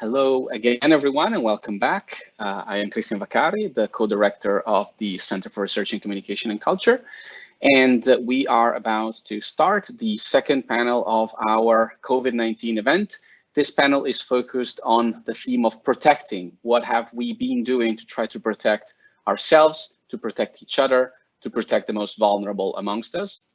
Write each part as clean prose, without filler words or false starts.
Hello again, everyone, and welcome back. I am Cristian Vaccari, the co-director of the Center for Research in Communication and Culture, and we are about to start the second panel of our COVID-19 event. This panel is focused on the theme of protecting. What have we been doing to try to protect ourselves, to protect each other, to protect the most vulnerable amongst us?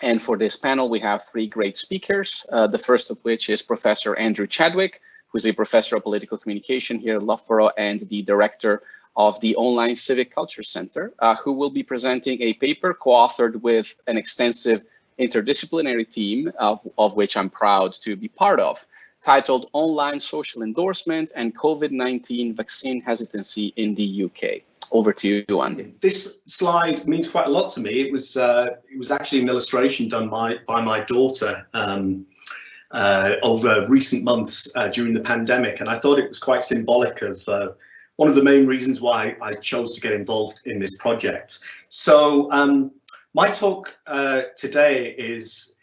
And for this panel, we have three great speakers, the first of which is Professor Andrew Chadwick, who's a professor of political communication here at Loughborough and the director of the Online Civic Culture Center, who will be presenting a paper co-authored with an extensive interdisciplinary team, of which I'm proud to be part of, titled Online Social Endorsement and COVID-19 Vaccine Hesitancy in the UK. Over to you, Andy. This slide means quite a lot to me. It was actually an illustration done by my daughter over recent months during the pandemic, and I thought it was quite symbolic of one of the main reasons why I chose to get involved in this project. So my talk today is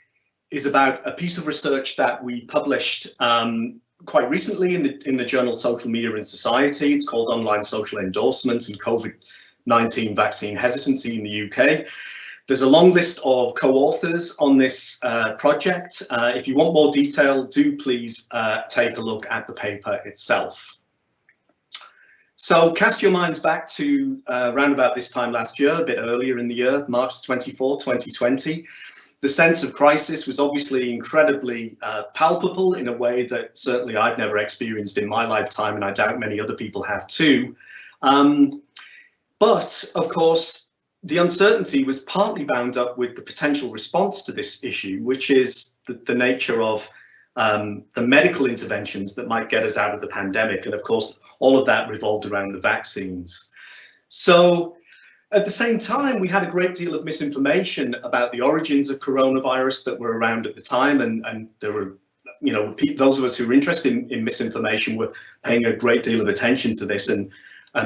about a piece of research that we published quite recently in the journal Social Media and Society. It's called Online Social Endorsement and COVID-19 Vaccine Hesitancy in the UK. There's a long list of co-authors on this project. If you want more detail, do please take a look at the paper itself. So cast your minds back to around about this time last year, a bit earlier in the year, March 24, 2020. The sense of crisis was obviously incredibly palpable in a way that certainly I've never experienced in my lifetime, and I doubt many other people have too. But of course, the uncertainty was partly bound up with the potential response to this issue, which is the nature of the medical interventions that might get us out of the pandemic. And of course, all of that revolved around the vaccines. So at the same time, we had a great deal of misinformation about the origins of coronavirus that were around at the time. And there were, you know, those of us who were interested in misinformation were paying a great deal of attention to this and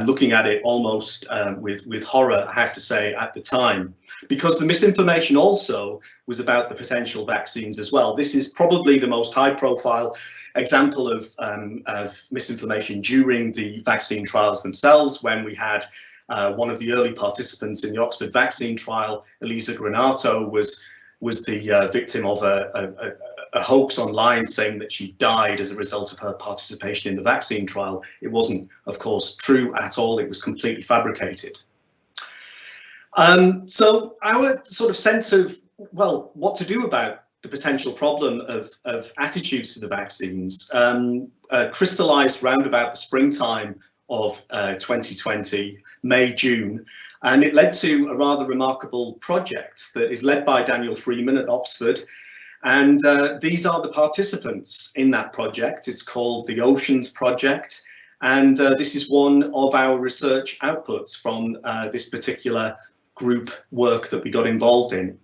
looking at it almost with horror, I have to say, at the time, because the misinformation also was about the potential vaccines as well. This is probably the most high-profile example of misinformation during the vaccine trials themselves, when we had one of the early participants in the Oxford vaccine trial, Elisa Granato, was the victim of a hoax online saying that she died as a result of her participation in the vaccine trial. It wasn't, of course, true at all. It was completely fabricated. So our sort of sense of, well, what to do about the potential problem of attitudes to the vaccines crystallized round about the springtime of 2020, May, June, and it led to a rather remarkable project that is led by Daniel Freeman at Oxford. And these are the participants in that project. It's called the Oceans Project. And this is one of our research outputs from this particular group work that we got involved in.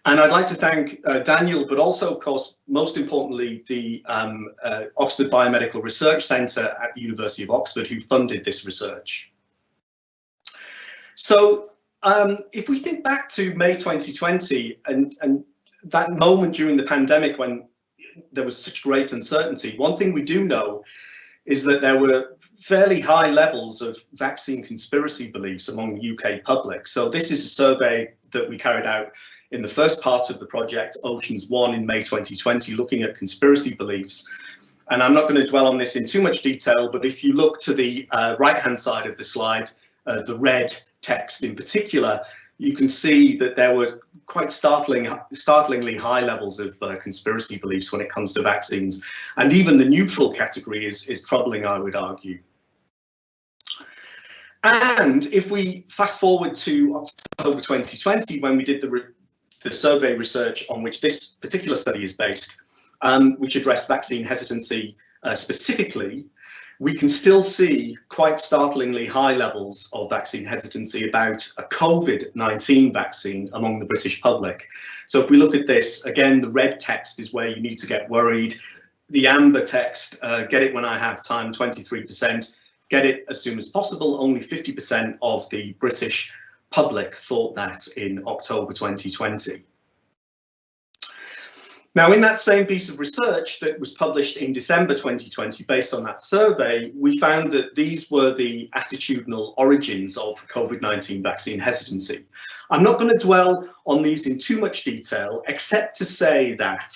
And I'd like to thank Daniel, but also, of course, most importantly, the Oxford Biomedical Research Centre at the University of Oxford, who funded this research. So if we think back to May 2020 and that moment during the pandemic when there was such great uncertainty, one thing we do know is that there were fairly high levels of vaccine conspiracy beliefs among the UK public. So this is a survey that we carried out in the first part of the project, Oceans 1, in May 2020, looking at conspiracy beliefs. And I'm not going to dwell on this in too much detail, but if you look to the right-hand side of the slide, the red text in particular, you can see that there were quite startlingly high levels of conspiracy beliefs when it comes to vaccines. And even the neutral category is troubling, I would argue. And if we fast forward to October 2020, when we did the survey research on which this particular study is based, which addressed vaccine hesitancy specifically, we can still see quite startlingly high levels of vaccine hesitancy about a COVID-19 vaccine among the British public. So if we look at this, again, the red text is where you need to get worried. The amber text, get it when I have time, 23%. Get it as soon as possible. Only 50% of the British public thought that in October 2020. Now, in that same piece of research that was published in December 2020, based on that survey, we found that these were the attitudinal origins of COVID-19 vaccine hesitancy. I'm not going to dwell on these in too much detail, except to say that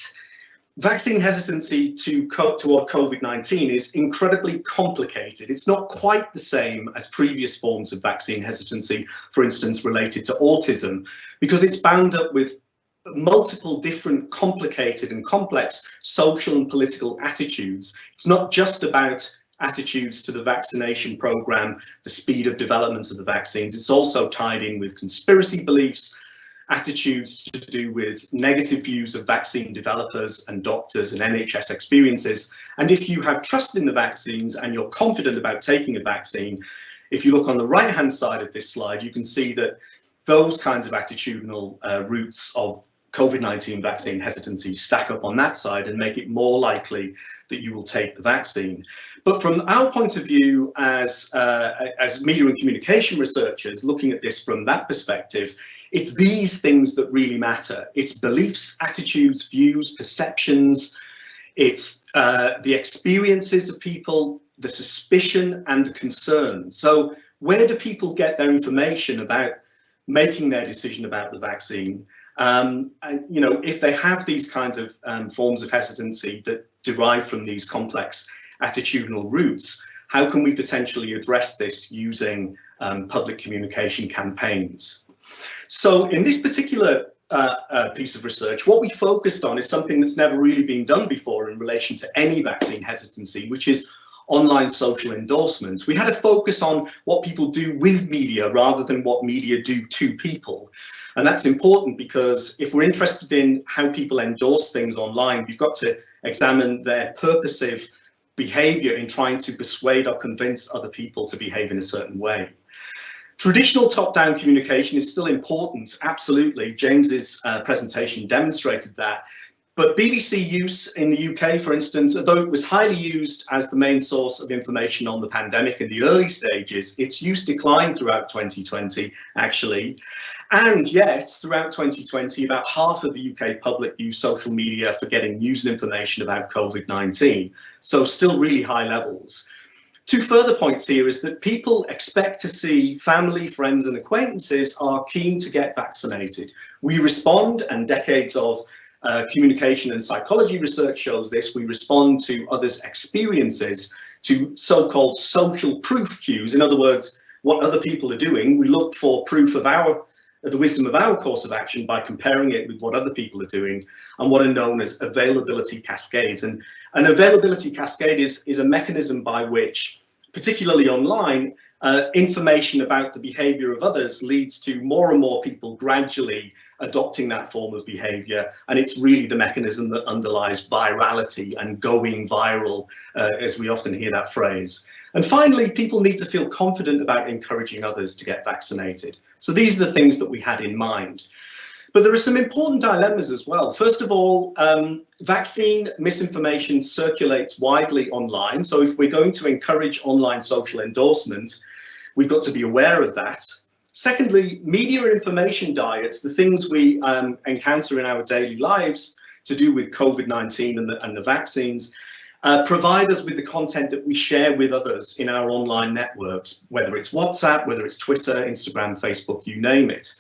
vaccine hesitancy toward COVID-19 is incredibly complicated. It's not quite the same as previous forms of vaccine hesitancy, for instance, related to autism, because it's bound up with multiple different complicated and complex social and political attitudes. It's not just about attitudes to the vaccination program, the speed of development of the vaccines. It's also tied in with conspiracy beliefs, attitudes to do with negative views of vaccine developers and doctors and NHS experiences. And if you have trust in the vaccines and you're confident about taking a vaccine, if you look on the right-hand side of this slide, you can see that those kinds of attitudinal roots of COVID-19 vaccine hesitancy stack up on that side and make it more likely that you will take the vaccine. But from our point of view as media and communication researchers looking at this from that perspective, it's these things that really matter. It's beliefs, attitudes, views, perceptions. It's the experiences of people, the suspicion and the concern. So where do people get their information about making their decision about the vaccine? And, you know, if they have these kinds of forms of hesitancy that derive from these complex attitudinal roots, how can we potentially address this using public communication campaigns? So in this particular piece of research, what we focused on is something that's never really been done before in relation to any vaccine hesitancy, which is online social endorsements. We had a focus on what people do with media rather than what media do to people. And that's important because if we're interested in how people endorse things online, we've got to examine their purposive behavior in trying to persuade or convince other people to behave in a certain way. Traditional top-down communication is still important, absolutely. James's presentation demonstrated that. But BBC use in the UK, for instance, although it was highly used as the main source of information on the pandemic in the early stages, its use declined throughout 2020, actually. And yet, throughout 2020, about half of the UK public used social media for getting news and information about COVID-19. So still really high levels. Two further points here is that people expect to see family, friends and acquaintances are keen to get vaccinated. We respond, and decades of communication and psychology research shows this, we respond to others' experiences, to so-called social proof cues. In other words, what other people are doing, we look for proof of the wisdom of our course of action by comparing it with what other people are doing, and what are known as availability cascades. And an availability cascade is a mechanism by which, particularly online, information about the behavior of others leads to more and more people gradually adopting that form of behavior. And it's really the mechanism that underlies virality and going viral, as we often hear that phrase. And finally, people need to feel confident about encouraging others to get vaccinated. So these are the things that we had in mind. But there are some important dilemmas as well. First of all, vaccine misinformation circulates widely online. So if we're going to encourage online social endorsement, we've got to be aware of that. Secondly, media and information diets, the things we encounter in our daily lives to do with COVID-19 and the vaccines, provide us with the content that we share with others in our online networks, whether it's WhatsApp, whether it's Twitter, Instagram, Facebook, you name it.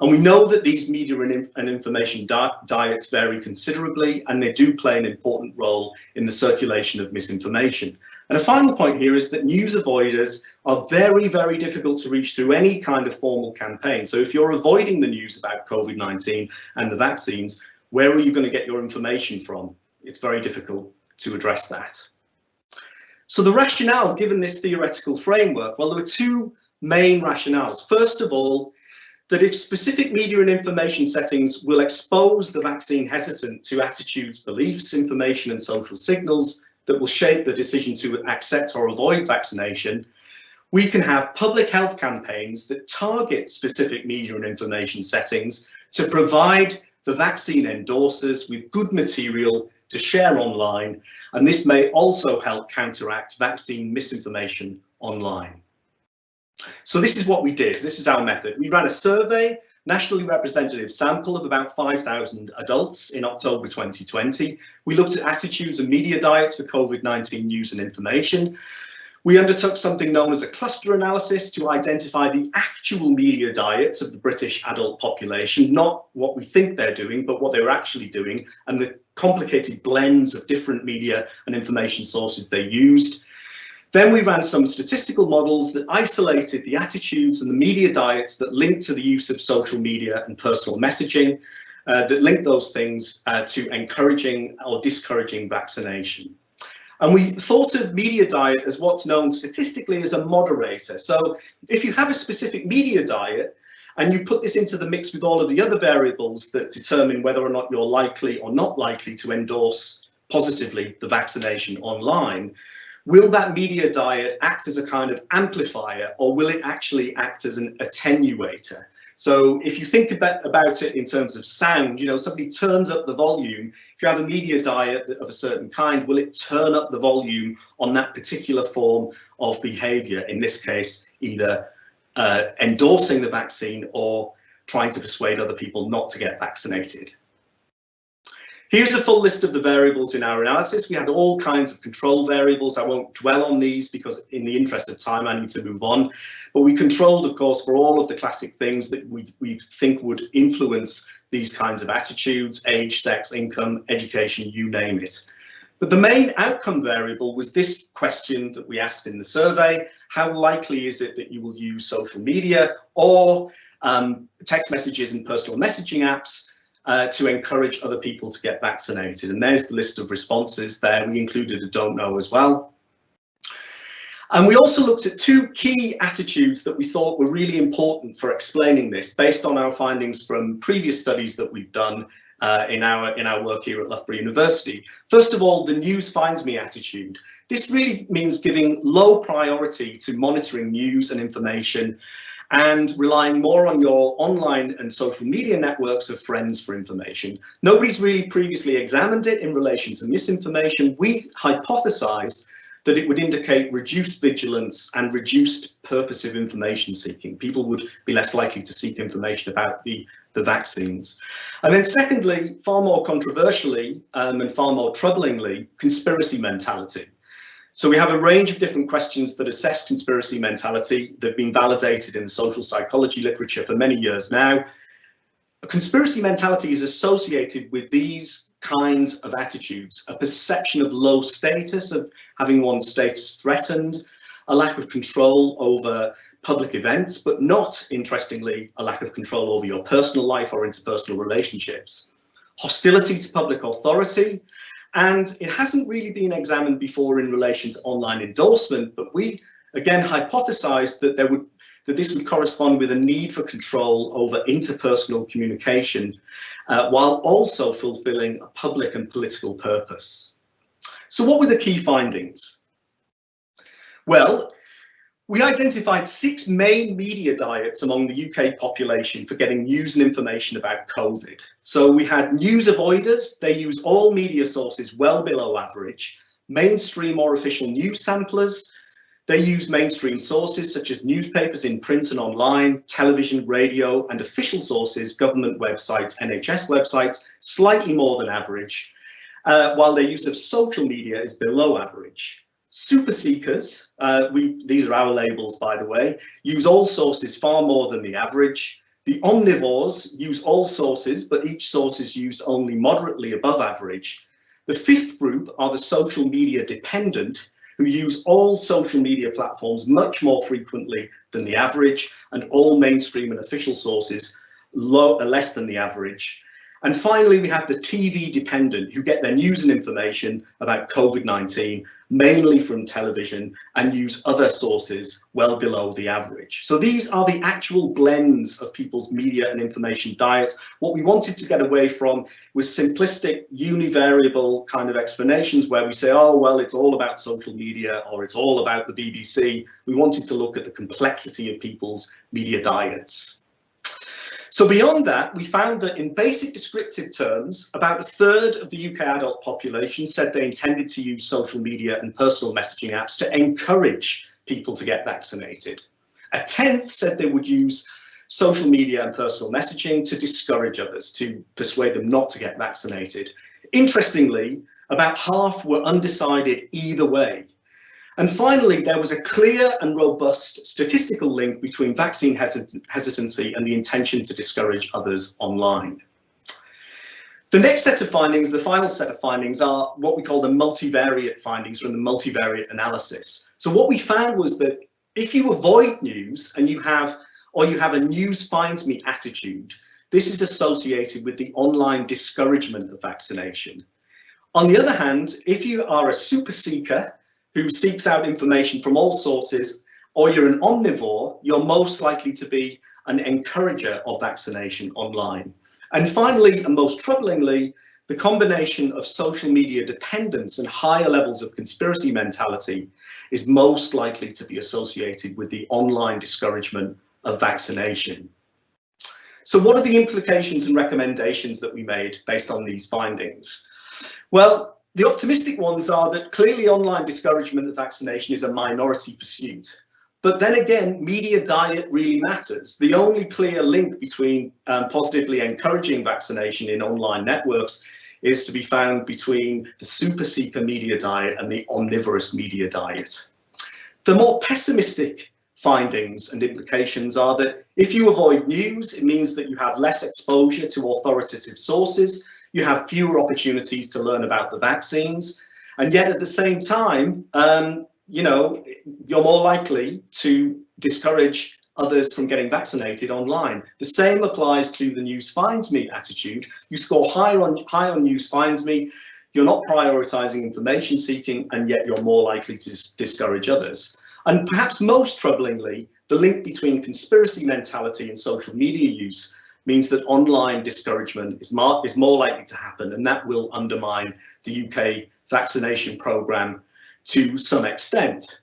And we know that these media and information diets vary considerably, and they do play an important role in the circulation of misinformation. And a final point here is that news avoiders are very, very difficult to reach through any kind of formal campaign. So if you're avoiding the news about COVID-19 and the vaccines, where are you going to get your information from? It's very difficult to address that. So the rationale given this theoretical framework, well, there are two main rationales. First of all, that if specific media and information settings will expose the vaccine hesitant to attitudes, beliefs, information and social signals that will shape the decision to accept or avoid vaccination, we can have public health campaigns that target specific media and information settings to provide the vaccine endorsers with good material to share online, and this may also help counteract vaccine misinformation online. So this is what we did. This is our method. We ran a survey nationally representative sample of about 5,000 adults in October 2020. We looked at attitudes and media diets for COVID-19 news and information. We undertook something known as a cluster analysis to identify the actual media diets of the British adult population, not what we think they're doing, but what they're actually doing, and the complicated blends of different media and information sources they used. Then we ran some statistical models that isolated the attitudes and the media diets that linked to the use of social media and personal messaging, that linked those things to encouraging or discouraging vaccination. And we thought of media diet as what's known statistically as a moderator. So if you have a specific media diet and you put this into the mix with all of the other variables that determine whether or not you're likely or not likely to endorse positively the vaccination online, will that media diet act as a kind of amplifier, or will it actually act as an attenuator? So if you think about it in terms of sound, you know, somebody turns up the volume. If you have a media diet of a certain kind, will it turn up the volume on that particular form of behavior? In this case, either endorsing the vaccine or trying to persuade other people not to get vaccinated. Here's a full list of the variables in our analysis. We had all kinds of control variables. I won't dwell on these because in the interest of time, I need to move on. But we controlled, of course, for all of the classic things that we think would influence these kinds of attitudes: age, sex, income, education, you name it. But the main outcome variable was this question that we asked in the survey: how likely is it that you will use social media or text messages and personal messaging apps to encourage other people to get vaccinated? And there's the list of responses there. We included a don't know as well. And we also looked at two key attitudes that we thought were really important for explaining this, based on our findings from previous studies that we've done in our work here at Loughborough University. First of all, the news finds me attitude. This really means giving low priority to monitoring news and information and relying more on your online and social media networks of friends for information. Nobody's really previously examined it in relation to misinformation. We hypothesized that it would indicate reduced vigilance and reduced purposive information seeking. People would be less likely to seek information about the vaccines. And then secondly, far more controversially and far more troublingly, conspiracy mentality. So we have a range of different questions that assess conspiracy mentality. They've been validated in the social psychology literature for many years now. Conspiracy mentality is associated with these kinds of attitudes: a perception of low status, of having one's status threatened, a lack of control over public events, but not, interestingly, a lack of control over your personal life or interpersonal relationships, hostility to public authority. And it hasn't really been examined before in relation to online endorsement, but we again hypothesized that this would correspond with a need for control over interpersonal communication, while also fulfilling a public and political purpose. So what were the key findings? Well, we identified 6 main media diets among the UK population for getting news and information about COVID. So we had news avoiders. They use all media sources well below average. Mainstream or official news samplers. They use mainstream sources such as newspapers in print and online, television, radio, and official sources, government websites, NHS websites, slightly more than average, while their use of social media is below average. Super seekers, these are our labels, by the way, use all sources far more than the average. The omnivores use all sources, but each source is used only moderately above average. The 5th group are the social media dependent, who use all social media platforms much more frequently than the average, and all mainstream and official sources less than the average. And finally, we have the TV dependent, who get their news and information about COVID-19 mainly from television and use other sources well below the average. So these are the actual blends of people's media and information diets. What we wanted to get away from was simplistic, univariable kind of explanations where we say, oh, well, it's all about social media or it's all about the BBC. We wanted to look at the complexity of people's media diets. So beyond that, we found that in basic descriptive terms, about 1/3 of the UK adult population said they intended to use social media and personal messaging apps to encourage people to get vaccinated. 1/10 said they would use social media and personal messaging to discourage others, to persuade them not to get vaccinated. Interestingly, about half were undecided either way. And finally, there was a clear and robust statistical link between vaccine hesitancy and the intention to discourage others online. The next set of findings, the final set of findings, are what we call the multivariate findings from the multivariate analysis. So what we found was that if you avoid news and you have a news finds me attitude, this is associated with the online discouragement of vaccination. On the other hand, if you are a super seeker who seeks out information from all sources, or you're an omnivore, you're most likely to be an encourager of vaccination online. And finally, and most troublingly, the combination of social media dependence and higher levels of conspiracy mentality is most likely to be associated with the online discouragement of vaccination. So what are the implications and recommendations that we made based on these findings? Well, the optimistic ones are that clearly online discouragement of vaccination is a minority pursuit. But then again, media diet really matters. The only clear link between positively encouraging vaccination in online networks is to be found between the super seeker media diet and the omnivorous media diet. The more pessimistic findings and implications are that if you avoid news, it means that you have less exposure to authoritative sources, you have fewer opportunities to learn about the vaccines, and yet at the same time, you're more likely to discourage others from getting vaccinated online. The same applies to the news finds me attitude. You score high on news finds me, you're not prioritizing information seeking, and yet you're more likely to discourage others. And perhaps most troublingly, the link between conspiracy mentality and social media use means that online discouragement is more likely to happen, and that will undermine the UK vaccination programme to some extent.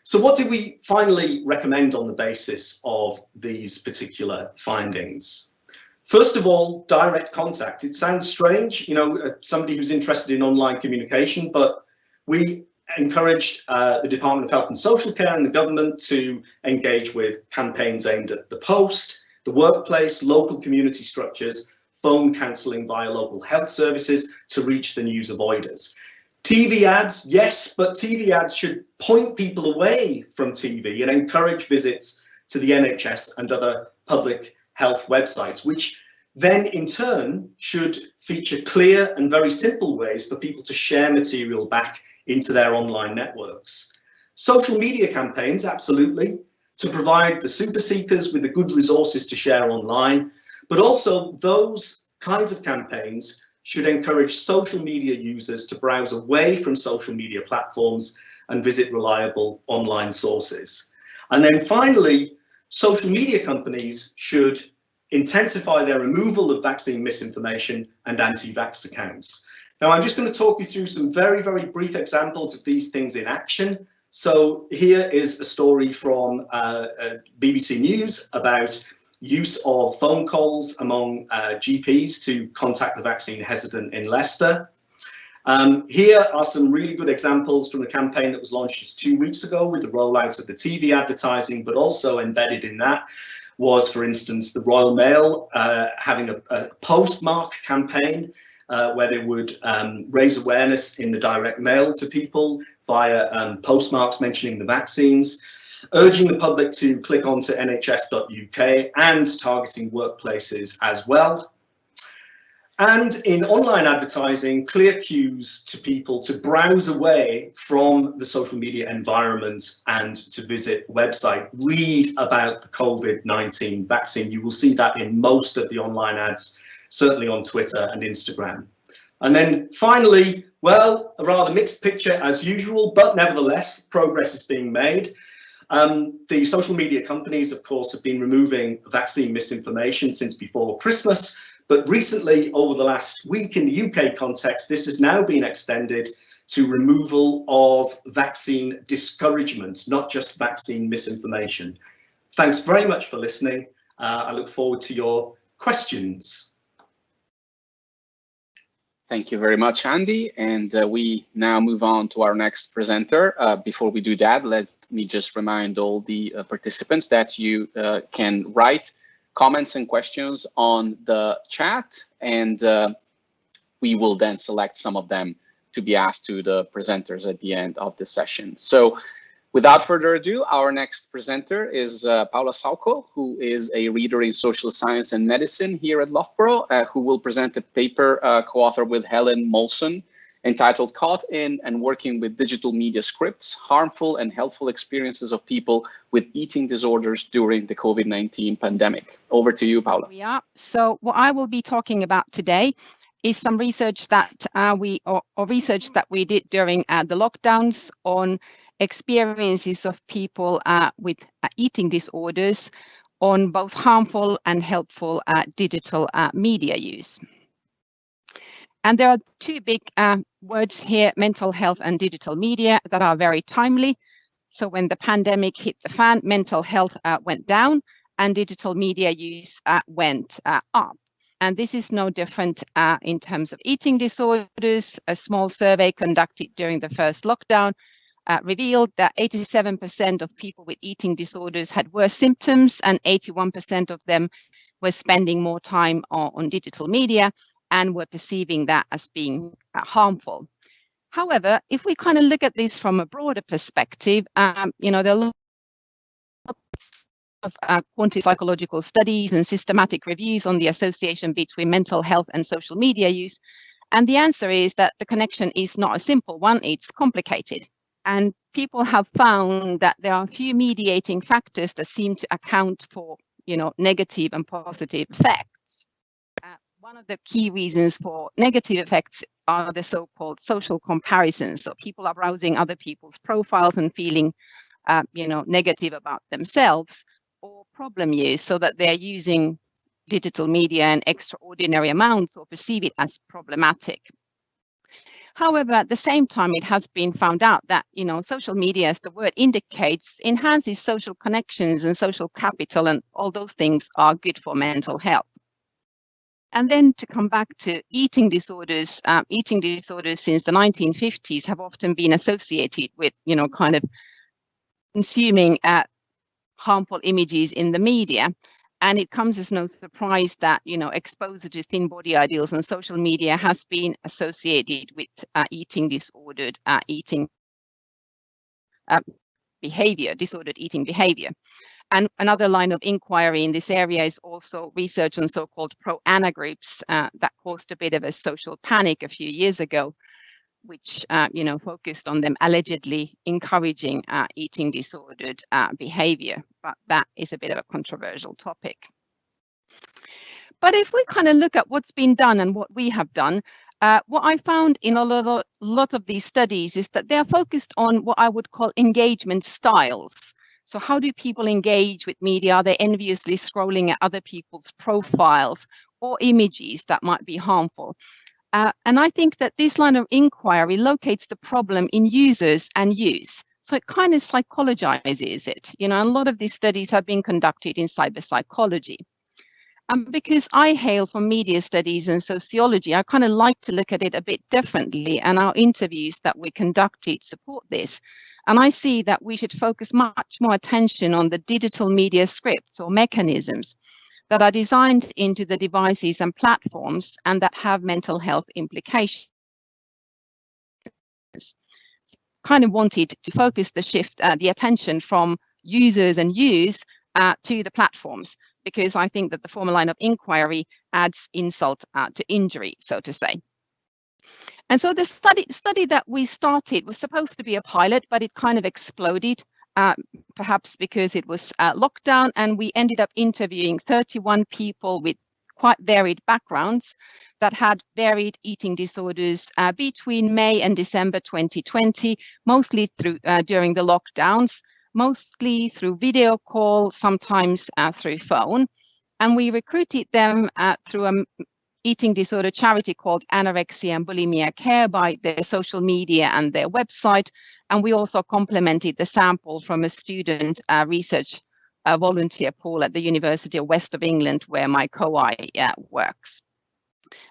So what did we finally recommend on the basis of these particular findings? First of all, direct contact. It sounds strange, somebody who's interested in online communication, but we encouraged the Department of Health and Social Care and the government to engage with campaigns aimed at the post, the workplace, local community structures, phone counselling via local health services to reach the news avoiders. TV ads, yes, but TV ads should point people away from TV and encourage visits to the NHS and other public health websites, which then in turn should feature clear and very simple ways for people to share material back into their online networks. Social media campaigns, absolutely, to provide the super seekers with the good resources to share online, but also those kinds of campaigns should encourage social media users to browse away from social media platforms and visit reliable online sources. And then finally, social media companies should intensify their removal of vaccine misinformation and anti-vax accounts. Now, I'm just going to talk you through some very, very brief examples of these things in action. So here is a story from BBC News about use of phone calls among GPs to contact the vaccine hesitant in Leicester. Here are some really good examples from the campaign that was launched just 2 weeks ago with the rollout of the TV advertising, but also embedded in that was, for instance, the Royal Mail having a postmark campaign where they would raise awareness in the direct mail to people via postmarks mentioning the vaccines, urging the public to click onto nhs.uk and targeting workplaces as well. And in online advertising, clear cues to people to browse away from the social media environment and to visit website, read about the COVID-19 vaccine. You will see that in most of the online ads, certainly on Twitter and Instagram. And then finally, well, a rather mixed picture as usual, but nevertheless, progress is being made. The social media companies, of course, have been removing vaccine misinformation since before Christmas, but recently, over the last week in the UK context, this has now been extended to removal of vaccine discouragement, not just vaccine misinformation. Thanks very much for listening. I look forward to your questions. Thank you very much, Andy. And we now move on to our next presenter. Before we do that, let me just remind all the participants that you can write comments and questions on the chat, and we will then select some of them to be asked to the presenters at the end of the session. So without further ado, our next presenter is Paula Saukko, who is a reader in social science and medicine here at Loughborough, who will present a paper co-authored with Helen Molson entitled Caught in and Working with Digital Media Scripts, Harmful and Helpful Experiences of People with Eating Disorders During the COVID-19 Pandemic. Over to you, Paula. Yeah, so what I will be talking about today is some research that research that we did during the lockdowns on experiences of people with eating disorders on both harmful and helpful digital media use. And there are two big words here, mental health and digital media, that are very timely. So when the pandemic hit the fan, mental health went down and digital media use went up. And this is no different in terms of eating disorders. A small survey conducted during the first lockdown revealed that 87% of people with eating disorders had worse symptoms, and 81% of them were spending more time on digital media and were perceiving that as being harmful. However, if we kind of look at this from a broader perspective, you know, there are lots of quantitative psychological studies and systematic reviews on the association between mental health and social media use. And the answer is that the connection is not a simple one, it's complicated. And people have found that there are a few mediating factors that seem to account for, you know, negative and positive effects. One of the key reasons for negative effects are the so-called social comparisons. So people are browsing other people's profiles and feeling, you know, negative about themselves, or problem use, so that they're using digital media in extraordinary amounts or perceive it as problematic. However, at the same time, it has been found out that, you know, social media, as the word indicates, enhances social connections and social capital, and all those things are good for mental health. And then to come back to eating disorders since the 1950s have often been associated with, you know, kind of consuming harmful images in the media. And it comes as no surprise that, you know, exposure to thin body ideals on social media has been associated with eating disordered eating behavior, disordered eating behavior. And another line of inquiry in this area is also research on so-called pro-Ana groups that caused a bit of a social panic a few years ago, which you know, focused on them allegedly encouraging eating disordered behavior. But that is a bit of a controversial topic. But if we kind of look at what's been done and what we have done, what I found in a lot of these studies is that they are focused on what I would call engagement styles. So how do people engage with media? Are they enviously scrolling at other people's profiles or images that might be harmful? And I think that this line of inquiry locates the problem in users and use. So it kind of psychologizes it. You know, a lot of these studies have been conducted in cyber psychology. And because I hail from media studies and sociology, I kind of like to look at it a bit differently, and our interviews that we conducted support this. And I see that we should focus much more attention on the digital media scripts or mechanisms that are designed into the devices and platforms and that have mental health implications. Kind of wanted to focus the attention from users and use to the platforms, because I think that the former line of inquiry adds insult to injury, so to say. And so the study that we started was supposed to be a pilot, but it kind of exploded, perhaps because it was lockdown, and we ended up interviewing 31 people with quite varied backgrounds that had varied eating disorders between May and December 2020, mostly during the lockdowns, mostly through video call, sometimes through phone. And we recruited them through a eating disorder charity called Anorexia and Bulimia Care by their social media and their website. And we also complemented the sample from a student research volunteer pool at the University of West of England, where my co-I works.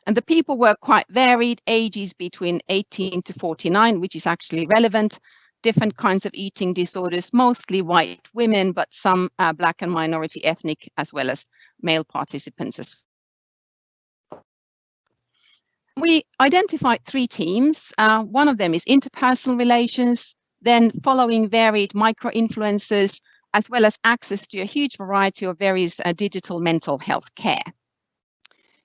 And the people were quite varied, ages between 18 to 49, which is actually relevant. different kinds of eating disorders, mostly white women, but some Black and minority ethnic, as well as male participants as well. We identified 3 teams. One of them is interpersonal relations, then following varied micro-influencers, as well as access to a huge variety of various digital mental health care.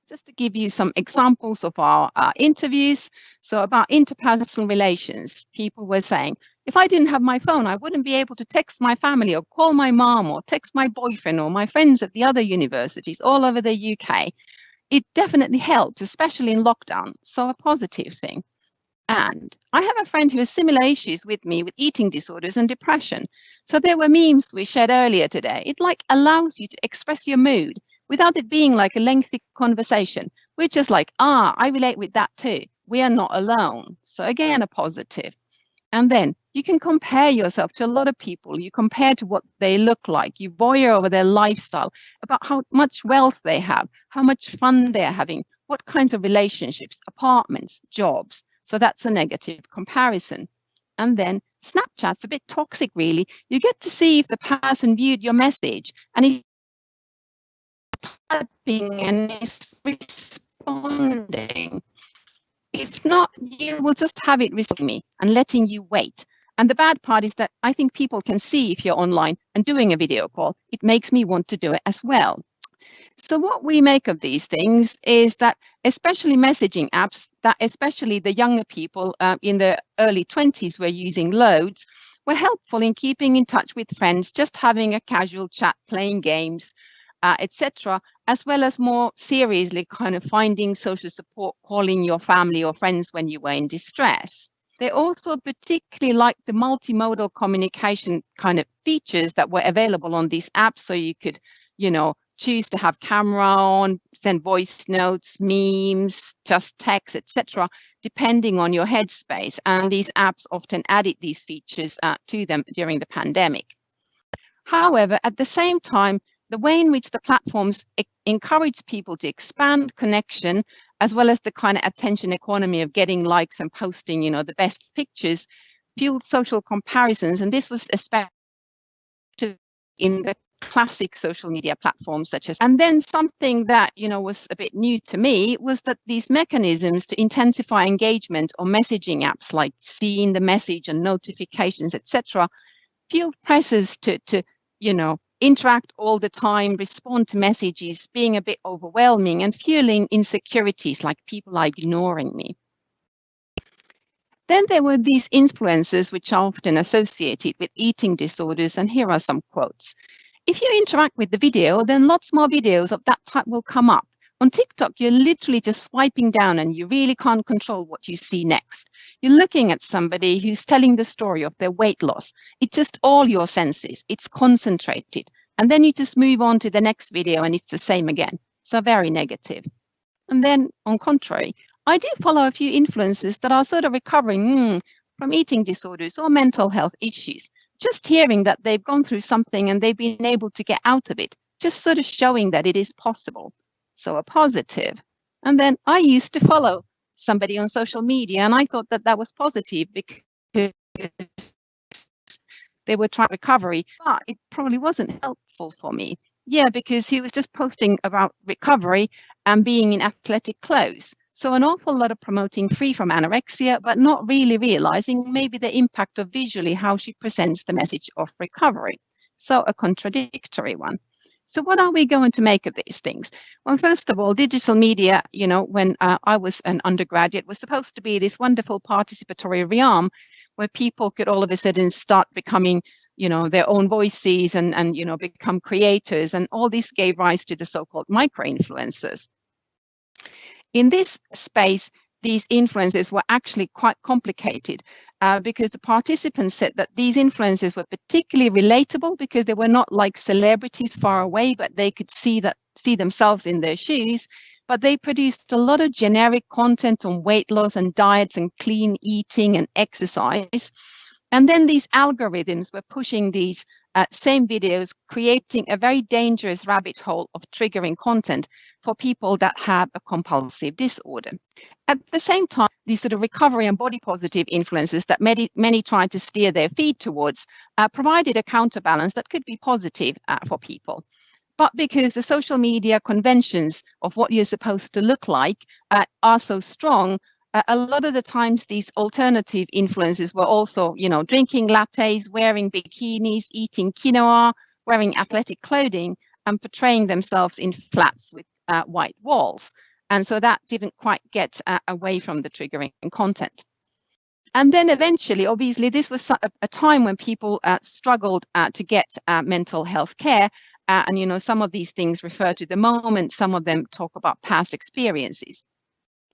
Just to give you some examples of our interviews. So about interpersonal relations, people were saying, if I didn't have my phone, I wouldn't be able to text my family or call my mom or text my boyfriend or my friends at the other universities all over the UK. It definitely helps, especially in lockdown. So a positive thing. And I have a friend who has similar issues with me with eating disorders and depression. So there were memes we shared earlier today. It like allows you to express your mood without it being like a lengthy conversation. We're just like, I relate with that too. We are not alone. So again, a positive. And then you can compare yourself to a lot of people. You compare to what they look like. You voyeur over their lifestyle, about how much wealth they have, how much fun they're having, what kinds of relationships, apartments, jobs. So that's a negative comparison. And then Snapchat's a bit toxic, really. You get to see if the person viewed your message and is typing and is responding. If not, you will just have it receiving me and letting you wait. And the bad part is that I think people can see if you're online and doing a video call. It makes me want to do it as well. So what we make of these things is that especially messaging apps, that especially the younger people in the early 20s were using loads, were helpful in keeping in touch with friends, just having a casual chat, playing games, etc., as well as more seriously kind of finding social support, calling your family or friends when you were in distress. They also particularly liked the multimodal communication kind of features that were available on these apps. So you could, choose to have camera on, send voice notes, memes, just text, etc., depending on your headspace. And these apps often added these features to them during the pandemic. However, at the same time, the way in which the platforms encourage people to expand connection, as well as the kind of attention economy of getting likes and posting, the best pictures, fueled social comparisons. And this was especially in the classic social media platforms such as, and then something that, was a bit new to me was that these mechanisms to intensify engagement on messaging apps like seeing the message and notifications, etc., fueled pressures to interact all the time, respond to messages, being a bit overwhelming and fueling insecurities like people are ignoring me. Then there were these influencers which are often associated with eating disorders, and here are some quotes. If you interact with the video, then lots more videos of that type will come up. On TikTok, you're literally just swiping down and you really can't control what you see next. You're looking at somebody who's telling the story of their weight loss. It's just all your senses. It's concentrated. And then you just move on to the next video and it's the same again. So very negative. And then on contrary, I do follow a few influencers that are sort of recovering from eating disorders or mental health issues. Just hearing that they've gone through something and they've been able to get out of it, just sort of showing that it is possible. So a positive. And then I used to follow somebody on social media and I thought that that was positive because they were trying recovery, but it probably wasn't helpful for me. Yeah, because he was just posting about recovery and being in athletic clothes. So an awful lot of promoting free from anorexia, but not really realizing maybe the impact of visually how she presents the message of recovery. So a contradictory one. So what are we going to make of these things? Well, first of all, digital media, when I was an undergraduate, was supposed to be this wonderful participatory realm where people could all of a sudden start becoming, their own voices and become creators. And all this gave rise to the so-called micro-influencers. In this space, these influences were actually quite complicated because the participants said that these influences were particularly relatable because they were not like celebrities far away, but they could see themselves in their shoes. But they produced a lot of generic content on weight loss and diets and clean eating and exercise. And then these algorithms were pushing these same videos, creating a very dangerous rabbit hole of triggering content for people that have a compulsive disorder. At the same time, these sort of recovery and body positive influences that many try to steer their feed towards provided a counterbalance that could be positive for people. But because the social media conventions of what you're supposed to look like are so strong, a lot of the times these alternative influences were also, drinking lattes, wearing bikinis, eating quinoa, wearing athletic clothing, and portraying themselves in flats with white walls. And so that didn't quite get away from the triggering content. And then eventually, obviously, this was a time when people struggled to get mental health care. And, some of these things refer to the moment, some of them talk about past experiences.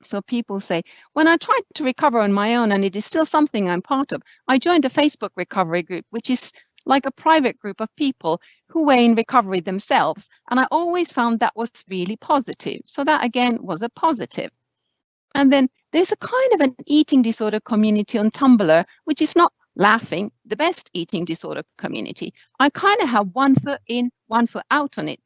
So people say, when I tried to recover on my own, and it is still something I'm part of, I joined a Facebook recovery group, which is like a private group of people who were in recovery themselves. And I always found that was really positive. So that, again, was a positive. And then there's a kind of an eating disorder community on Tumblr, which is not laughing, the best eating disorder community. I kind of have one foot in, one foot out on it,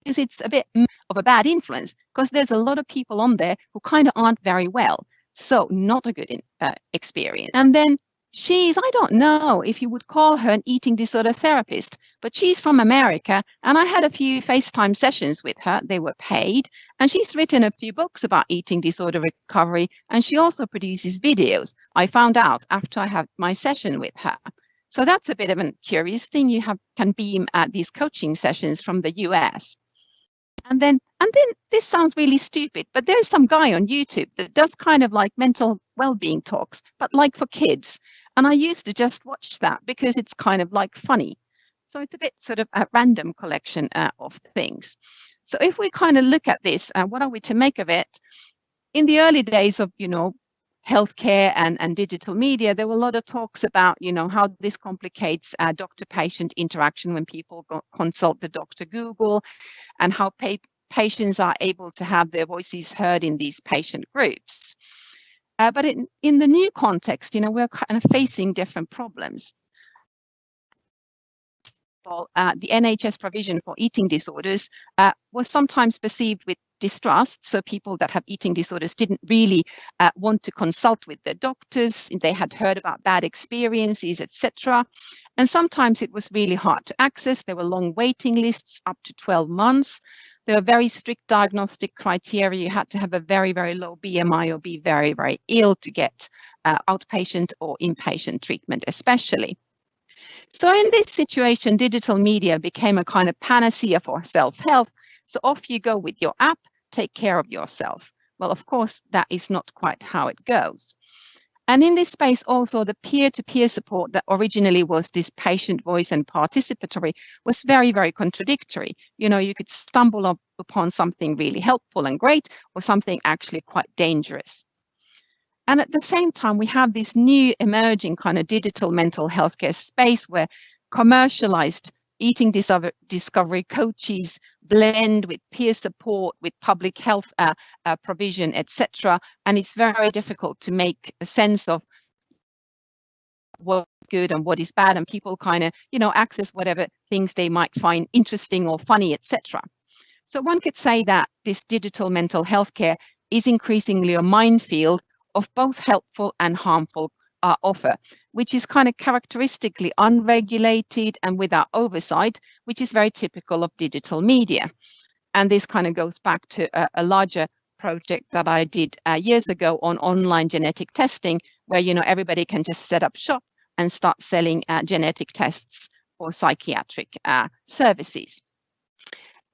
because it's a bit of a bad influence, because there's a lot of people on there who kind of aren't very well. So not a good experience. And then I don't know if you would call her an eating disorder therapist, but she's from America, and I had a few FaceTime sessions with her. They were paid, and she's written a few books about eating disorder recovery, and she also produces videos. I found out after I had my session with her. So that's a bit of a curious thing. You can beam at these coaching sessions from the US. And then this sounds really stupid, but there's some guy on YouTube that does kind of like mental well-being talks, but like for kids. And I used to just watch that because it's kind of like funny. So it's a bit sort of a random collection of things. So if we kind of look at this, what are we to make of it? In the early days of, healthcare and digital media, there were a lot of talks about, how this complicates doctor-patient interaction when people consult the doctor Google, and how patients are able to have their voices heard in these patient groups. But in the new context, we're kind of facing different problems. The NHS provision for eating disorders was sometimes perceived with distrust. So people that have eating disorders didn't really want to consult with their doctors. They had heard about bad experiences, etc. And sometimes it was really hard to access. There were long waiting lists, up to 12 months. There were very strict diagnostic criteria. You had to have a very, very low BMI or be very, very ill to get outpatient or inpatient treatment, especially. So in this situation, digital media became a kind of panacea for self-health. So off you go with your app, take care of yourself. Well, of course, that is not quite how it goes. And in this space also, the peer-to-peer support that originally was this patient voice and participatory was very, very contradictory. You could stumble upon something really helpful and great, or something actually quite dangerous. And at the same time, we have this new emerging kind of digital mental health care space where commercialized eating discovery coaches blend with peer support, with public health provision, etc. And it's very difficult to make a sense of what's good and what is bad, and people kind of, access whatever things they might find interesting or funny, etc. So one could say that this digital mental health care is increasingly a minefield of both helpful and harmful offer, which is kind of characteristically unregulated and without oversight, which is very typical of digital media. And this kind of goes back to a larger project that I did years ago on online genetic testing, where everybody can just set up shop and start selling genetic tests for psychiatric services.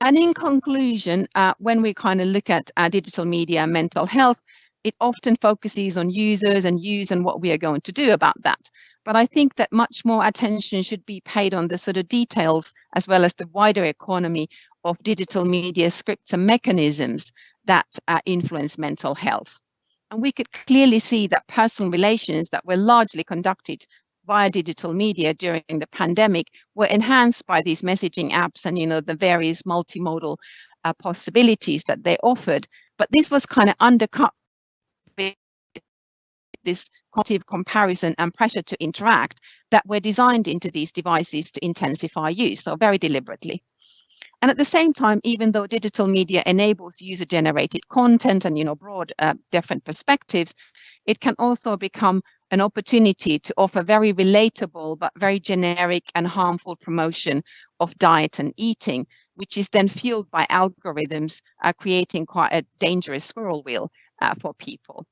And in conclusion, when we kind of look at digital media and mental health, it often focuses on users and use and what we are going to do about that. But I think that much more attention should be paid on the sort of details, as well as the wider economy of digital media scripts and mechanisms that influence mental health. And we could clearly see that personal relations that were largely conducted via digital media during the pandemic were enhanced by these messaging apps and the various multimodal possibilities that they offered. But this was kind of undercut this cognitive comparison and pressure to interact that were designed into these devices to intensify use, so very deliberately. And at the same time, even though digital media enables user-generated content and broad different perspectives, it can also become an opportunity to offer very relatable but very generic and harmful promotion of diet and eating, which is then fueled by algorithms, creating quite a dangerous squirrel wheel for people.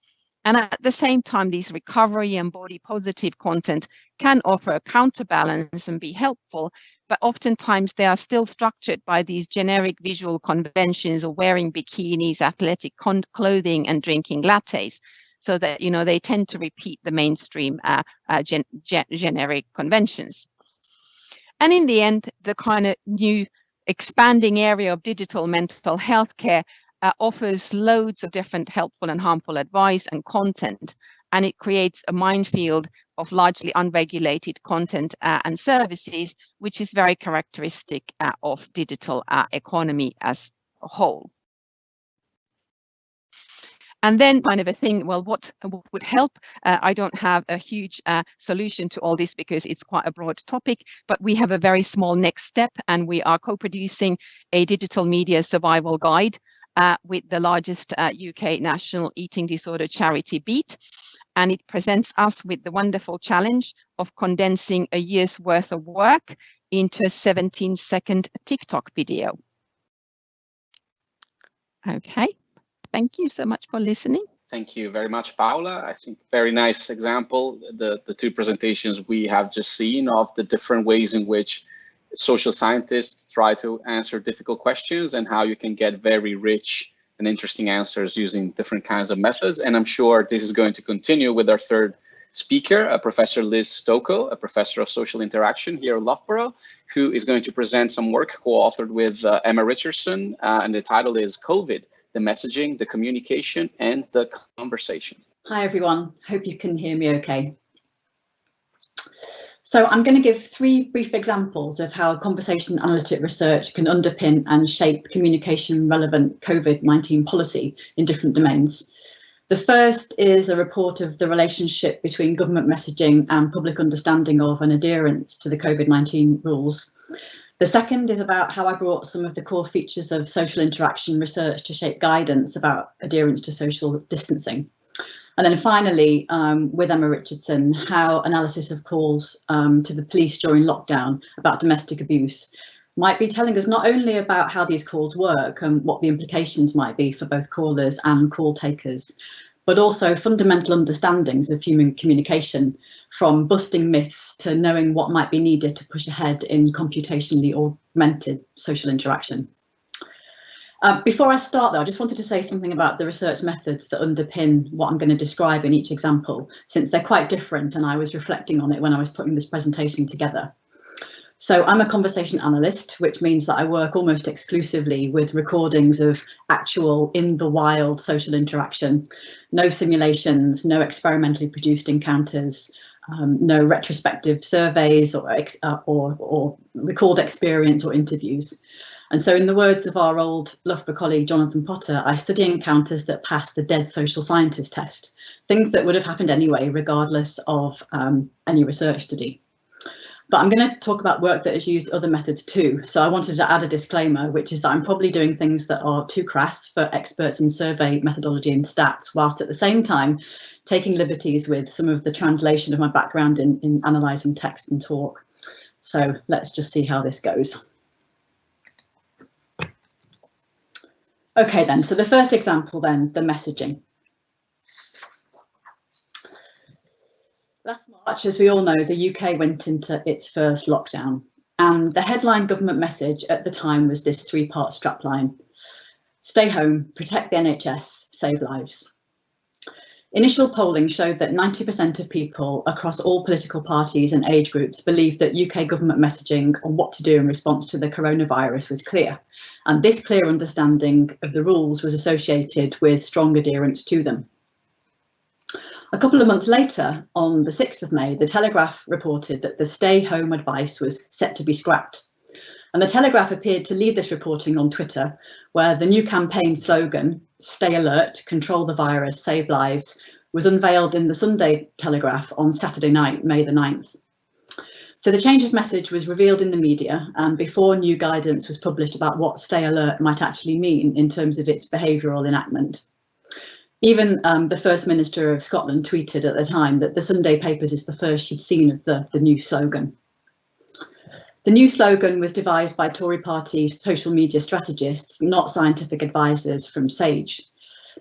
And at the same time, these recovery and body positive content can offer a counterbalance and be helpful, but oftentimes they are still structured by these generic visual conventions of wearing bikinis, athletic clothing, and drinking lattes, so that they tend to repeat the mainstream generic conventions. And in the end, the kind of new expanding area of digital mental health care offers loads of different helpful and harmful advice and content, and it creates a minefield of largely unregulated content and services, which is very characteristic of digital economy as a whole. And then kind of a thing, well, what would help? I don't have a huge solution to all this because it's quite a broad topic, but we have a very small next step, and we are co-producing a digital media survival guide with the largest UK national eating disorder charity, Beat. And it presents us with the wonderful challenge of condensing a year's worth of work into a 17-second TikTok video. Okay, thank you so much for listening. Thank you very much, Paula. I think very nice example, the two presentations we have just seen of the different ways in which social scientists try to answer difficult questions and how you can get very rich and interesting answers using different kinds of methods. And I'm sure this is going to continue with our third speaker, Professor Liz Stokoe, a professor of social interaction here at Loughborough, who is going to present some work co-authored with Emma Richardson, and the title is COVID, the Messaging, the Communication, and the Conversation. Hi, everyone. Hope you can hear me okay. So I'm going to give 3 brief examples of how conversation analytic research can underpin and shape communication relevant COVID-19 policy in different domains. The first is a report of the relationship between government messaging and public understanding of and adherence to the COVID-19 rules. The second is about how I brought some of the core features of social interaction research to shape guidance about adherence to social distancing. And then finally, with Emma Richardson, how analysis of calls to the police during lockdown about domestic abuse might be telling us not only about how these calls work and what the implications might be for both callers and call takers, but also fundamental understandings of human communication, from busting myths to knowing what might be needed to push ahead in computationally augmented social interaction. Before I start, though, I just wanted to say something about the research methods that underpin what I'm going to describe in each example, since they're quite different, and I was reflecting on it when I was putting this presentation together. So I'm a conversation analyst, which means that I work almost exclusively with recordings of actual in the wild social interaction, no simulations, no experimentally produced encounters, no retrospective surveys or recalled experience or interviews. And so in the words of our old Loughborough colleague, Jonathan Potter, I study encounters that pass the dead social scientist test, things that would have happened anyway, regardless of any research study. But I'm going to talk about work that has used other methods too. So I wanted to add a disclaimer, which is that I'm probably doing things that are too crass for experts in survey methodology and stats, whilst at the same time taking liberties with some of the translation of my background in analysing text and talk. So let's just see how this goes. Okay then, so the first example then, the messaging. Last March, as we all know, the UK went into its first lockdown, and the headline government message at the time was this 3-part strapline: stay home, protect the NHS, save lives. Initial polling showed that 90% of people across all political parties and age groups believed that UK government messaging on what to do in response to the coronavirus was clear, and this clear understanding of the rules was associated with strong adherence to them. A couple of months later, on the 6th of May, the Telegraph reported that the stay home advice was set to be scrapped. And the Telegraph appeared to lead this reporting on Twitter, where the new campaign slogan, stay alert, control the virus, save lives, was unveiled in the Sunday Telegraph on Saturday night, May the 9th. So the change of message was revealed in the media before new guidance was published about what stay alert might actually mean in terms of its behavioural enactment. Even the First Minister of Scotland tweeted at the time that the Sunday papers is the first she'd seen of the new slogan. The new slogan was devised by Tory party social media strategists, not scientific advisors from SAGE.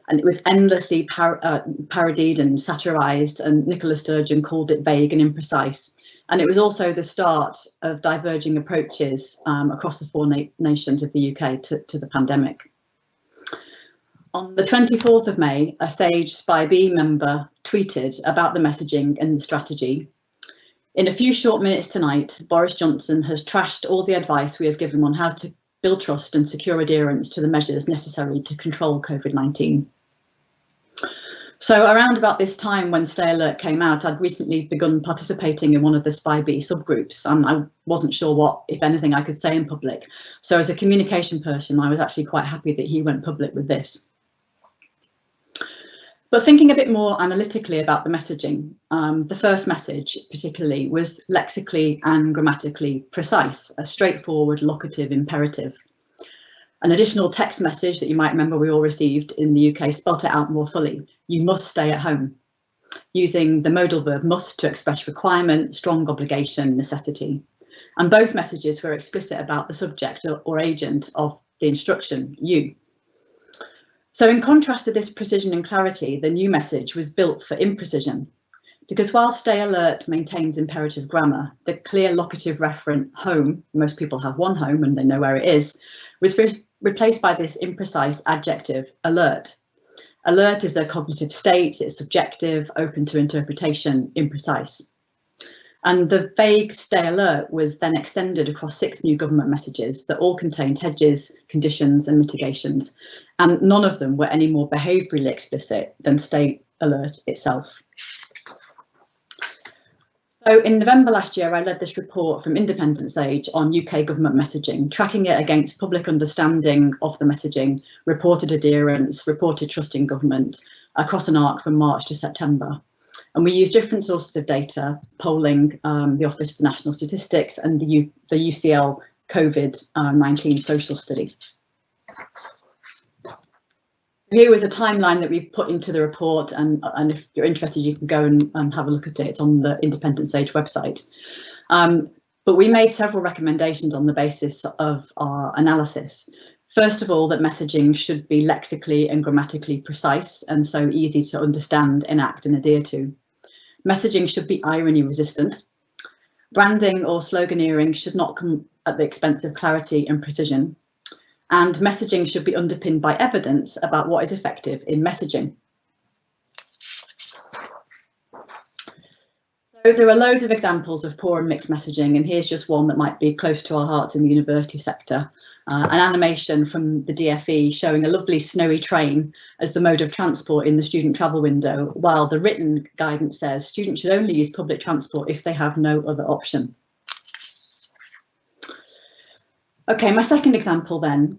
And it was endlessly parodied and satirised, and Nicola Sturgeon called it vague and imprecise. And it was also the start of diverging approaches across the four nations of the UK to the pandemic. On the 24th of May, a SAGE SPI-B member tweeted about the messaging and the strategy. In a few short minutes tonight, Boris Johnson has trashed all the advice we have given on how to build trust and secure adherence to the measures necessary to control COVID-19. So around about this time when Stay Alert came out, I'd recently begun participating in one of the SPI-B subgroups. I wasn't sure what, if anything, I could say in public. So as a communication person, I was actually quite happy that he went public with this. But thinking a bit more analytically about the messaging, the first message particularly was lexically and grammatically precise, a straightforward locative imperative. An additional text message that you might remember we all received in the UK spelt it out more fully. You must stay at home, using the modal verb must to express requirement, strong obligation, necessity. And both messages were explicit about the subject or agent of the instruction, you. So in contrast to this precision and clarity, the new message was built for imprecision, because while Stay Alert maintains imperative grammar, the clear locative referent home, most people have one home and they know where it is, was replaced by this imprecise adjective, alert. Alert is a cognitive state, it's subjective, open to interpretation, imprecise. And the vague Stay Alert was then extended across 6 new government messages that all contained hedges, conditions and mitigations, and none of them were any more behaviourally explicit than Stay Alert itself. So in November last year, I led this report from Independent SAGE on UK government messaging, tracking it against public understanding of the messaging, reported adherence, reported trust in government across an arc from March to September. And we used different sources of data, polling, the Office for National Statistics and the UCL COVID-19 social study. Here was a timeline that we put into the report, and if you're interested, you can go and have a look at it. It's on the Independent SAGE website. But we made several recommendations on the basis of our analysis. First of all, that messaging should be lexically and grammatically precise and so easy to understand, enact and adhere to. Messaging should be irony resistant. Branding or sloganeering should not come at the expense of clarity and precision. And messaging should be underpinned by evidence about what is effective in messaging. So there are loads of examples of poor and mixed messaging, and here's just one that might be close to our hearts in the university sector. An animation from the DFE showing a lovely snowy train as the mode of transport in the student travel window, while the written guidance says students should only use public transport if they have no other option. Okay, my second example then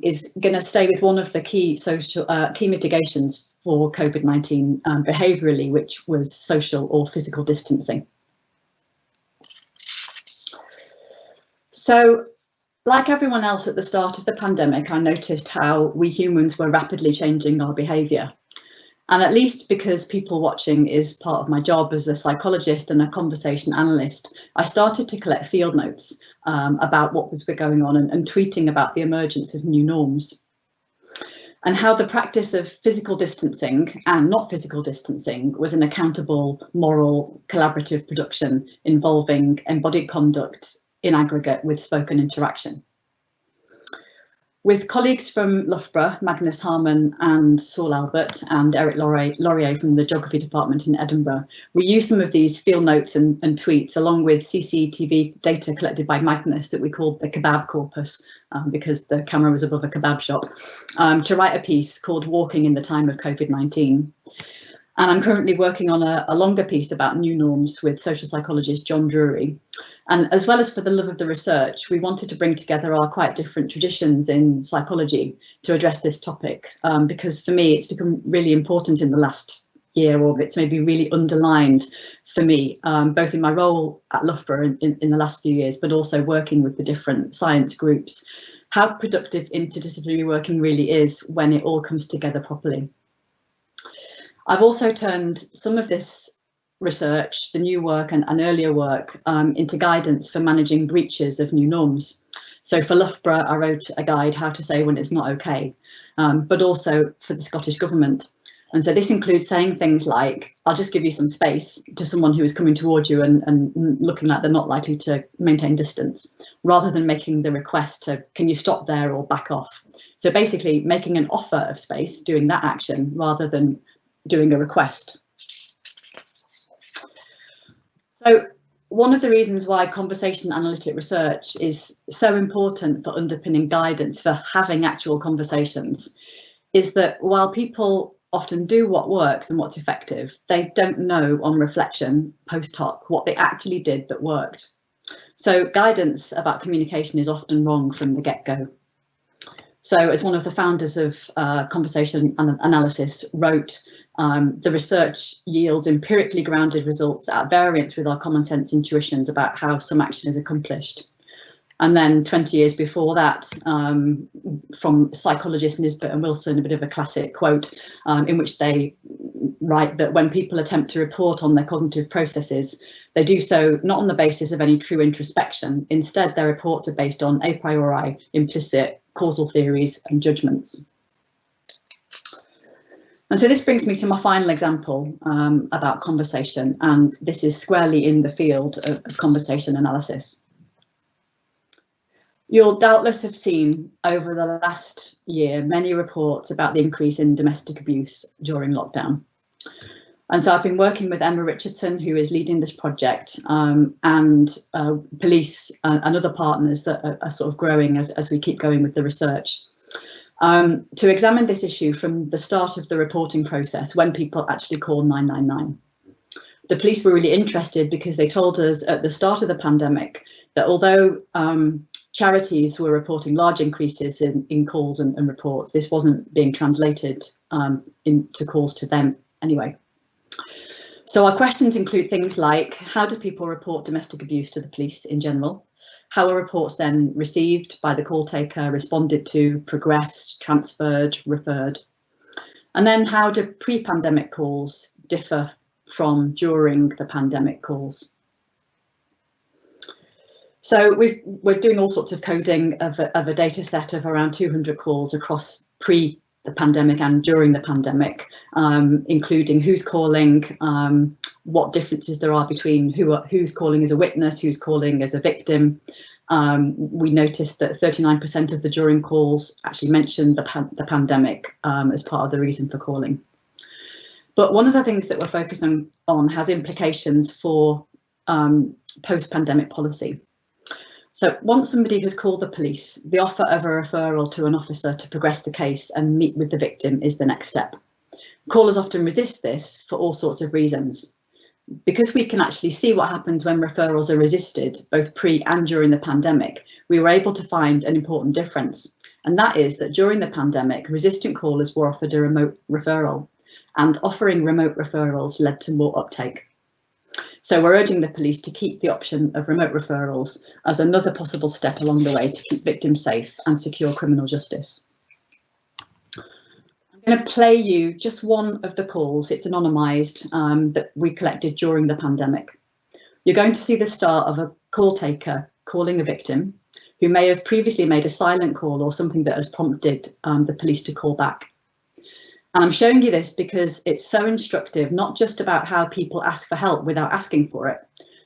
is going to stay with one of the key mitigations for COVID-19 behaviourally, which was social or physical distancing. So, like everyone else at the start of the pandemic, I noticed how we humans were rapidly changing our behaviour. And at least because people watching is part of my job as a psychologist and a conversation analyst, I started to collect field notes about what was going on and tweeting about the emergence of new norms. And how the practice of physical distancing and not physical distancing was an accountable, moral, collaborative production involving embodied conduct in aggregate with spoken interaction. With colleagues from Loughborough, Magnus Harman and Saul Albert, and Eric Laurier from the Geography Department in Edinburgh, we used some of these field notes and tweets along with CCTV data collected by Magnus that we called the kebab corpus, because the camera was above a kebab shop, to write a piece called Walking in the Time of COVID-19. And I'm currently working on a longer piece about new norms with social psychologist John Drury. And as well as for the love of the research, we wanted to bring together our quite different traditions in psychology to address this topic, because for me, it's become really important in the last year, or it's maybe really underlined for me, both in my role at Loughborough in the last few years, but also working with the different science groups, how productive interdisciplinary working really is when it all comes together properly. I've also turned some of this research, the new work and earlier work, into guidance for managing breaches of new norms. So for Loughborough, I wrote a guide, how to say when it's not okay, but also for the Scottish Government. And so this includes saying things like, I'll just give you some space, to someone who is coming towards you and looking like they're not likely to maintain distance, rather than making the request to, can you stop there or back off? So basically making an offer of space, doing that action, rather than doing a request. So one of the reasons why conversation analytic research is so important for underpinning guidance for having actual conversations is that while people often do what works and what's effective, they don't know on reflection post hoc what they actually did that worked. So guidance about communication is often wrong from the get-go. So as one of the founders of conversation analysis wrote, the research yields empirically grounded results at variance with our common sense intuitions about how some action is accomplished. And then 20 years before that, from psychologists Nisbet and Wilson, a bit of a classic quote in which they write that when people attempt to report on their cognitive processes, they do so not on the basis of any true introspection. Instead, their reports are based on a priori, implicit, causal theories and judgments. And so this brings me to my final example about conversation, and this is squarely in the field of conversation analysis. You'll doubtless have seen over the last year many reports about the increase in domestic abuse during lockdown. And so I've been working with Emma Richardson, who is leading this project, and police and other partners that are sort of growing as we keep going with the research, to examine this issue from the start of the reporting process, when people actually call 999. The police were really interested because they told us at the start of the pandemic that although charities were reporting large increases in calls and reports, this wasn't being translated into calls to them anyway. So our questions include things like, how do people report domestic abuse to the police in general? How are reports then received by the call taker, responded to, progressed, transferred, referred? And then how do pre-pandemic calls differ from during the pandemic calls? So we're doing all sorts of coding of a data set of around 200 calls across pre the pandemic and during the pandemic, including who's calling, what differences there are between who's calling as a witness, who's calling as a victim. We noticed that 39% of the during calls actually mentioned the pandemic as part of the reason for calling. But one of the things that we're focusing on has implications for post-pandemic policy. So once somebody has called the police, the offer of a referral to an officer to progress the case and meet with the victim is the next step. Callers often resist this for all sorts of reasons. Because we can actually see what happens when referrals are resisted, both pre and during the pandemic, we were able to find an important difference. And that is that during the pandemic, resistant callers were offered a remote referral, and offering remote referrals led to more uptake. So we're urging the police to keep the option of remote referrals as another possible step along the way to keep victims safe and secure criminal justice. I'm going to play you just one of the calls. It's anonymised, that we collected during the pandemic. You're going to see the start of a call taker calling a victim who may have previously made a silent call or something that has prompted the police to call back. And I'm showing you this because it's so instructive, not just about how people ask for help without asking for it,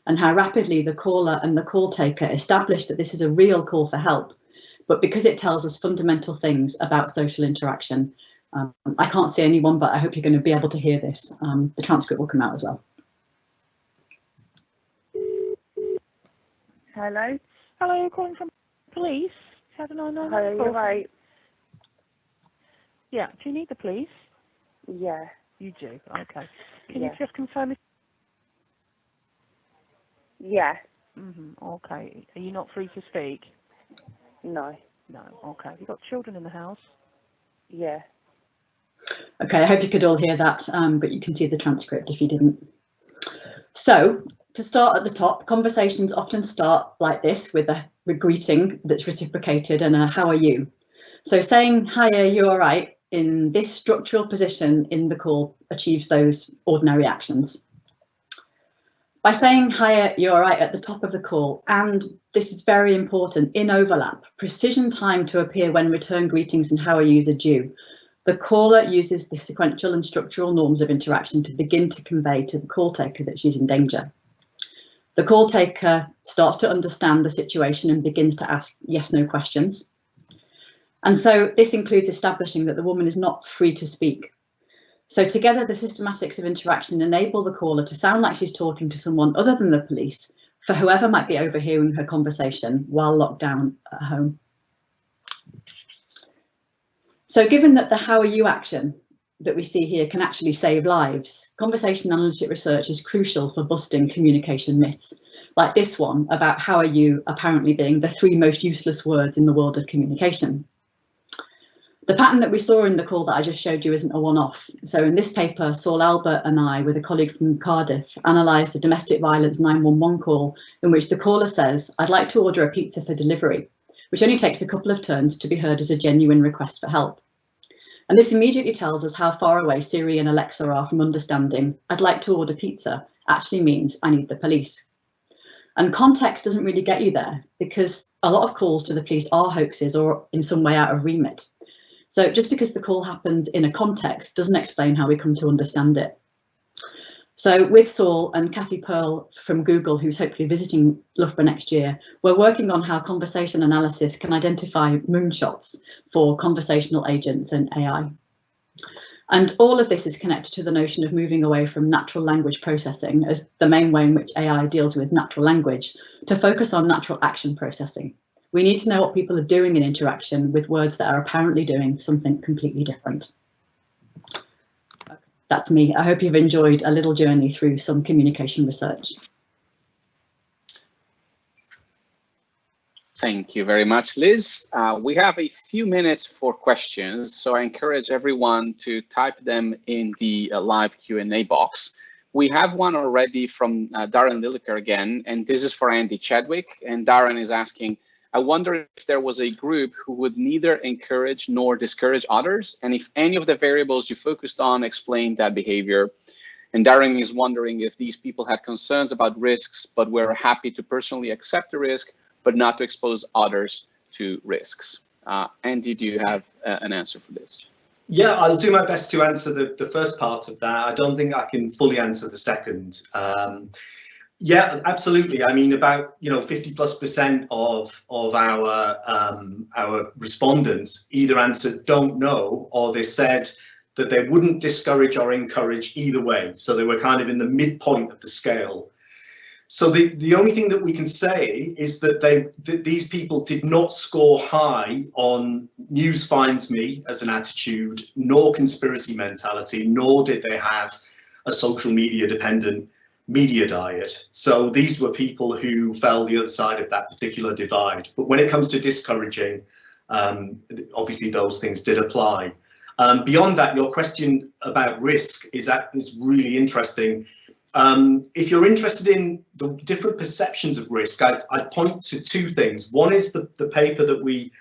and how rapidly the caller and the call taker establish that this is a real call for help, but because it tells us fundamental things about social interaction. I can't see anyone, but I hope you're going to be able to hear this. The transcript will come out as well. Hello? Hello, you're calling from police? 799. Hello, you're right. Yeah, do you need the police? Yeah. You do, okay. Can Yeah. you just confirm if... Yeah. Okay. Are you not free to speak? No. No, okay. Have you got children in the house? Yeah. Okay, I hope you could all hear that, but you can see the transcript if you didn't. So, to start at the top, conversations often start like this with a greeting that's reciprocated and a "how are you?" So saying "hiya, you all right?" in this structural position in the call achieves those ordinary actions. By saying "hiya, you all right?" at the top of the call, and this is very important, in overlap, precision time to appear when return greetings and "how are yous" are due, the caller uses the sequential and structural norms of interaction to begin to convey to the call taker that she's in danger. The call taker starts to understand the situation and begins to ask yes/no questions. And so this includes establishing that the woman is not free to speak. So together, the systematics of interaction enable the caller to sound like she's talking to someone other than the police, for whoever might be overhearing her conversation while locked down at home. So given that the "how are you" action that we see here can actually save lives, conversation analytic research is crucial for busting communication myths, like this one about "how are you" apparently being the 3 most useless words in the world of communication. The pattern that we saw in the call that I just showed you isn't a one-off. So in this paper, Saul Albert and I, with a colleague from Cardiff, analysed a domestic violence 911 call in which the caller says, "I'd like to order a pizza for delivery," which only takes a couple of turns to be heard as a genuine request for help. And this immediately tells us how far away Siri and Alexa are from understanding "I'd like to order pizza" actually means "I need the police." And context doesn't really get you there, because a lot of calls to the police are hoaxes or in some way out of remit. So just because the call happens in a context doesn't explain how we come to understand it. So with Saul and Kathy Pearl from Google, who's hopefully visiting Loughborough next year, we're working on how conversation analysis can identify moonshots for conversational agents and AI. And all of this is connected to the notion of moving away from natural language processing as the main way in which AI deals with natural language to focus on natural action processing. We need to know what people are doing in interaction with words that are apparently doing something completely different. That's me. I hope you've enjoyed a little journey through some communication research. Thank you very much, Liz. We have a few minutes for questions, so I encourage everyone to type them in the live Q&A box. We have one already from Darren Lilleker again, and this is for Andy Chadwick. And Darren is asking, "I wonder if there was a group who would neither encourage nor discourage others, and if any of the variables you focused on explained that behavior." And Darren is wondering if these people had concerns about risks, but were happy to personally accept the risk, but not to expose others to risks. Andy, do you have an answer for this? Yeah, I'll do my best to answer the first part of that. I don't think I can fully answer the second. Yeah, absolutely. I mean, about 50+% of our respondents either answered "don't know" or they said that they wouldn't discourage or encourage either way. So they were kind of in the midpoint of the scale. So the only thing that we can say is that these people did not score high on "news finds me" as an attitude, nor conspiracy mentality, nor did they have a social media dependent media diet. So these were people who fell the other side of that particular divide. But when it comes to discouraging, obviously those things did apply. Beyond that, your question about risk is really interesting. If you're interested in the different perceptions of risk, I'd point to 2 things. One is the paper that we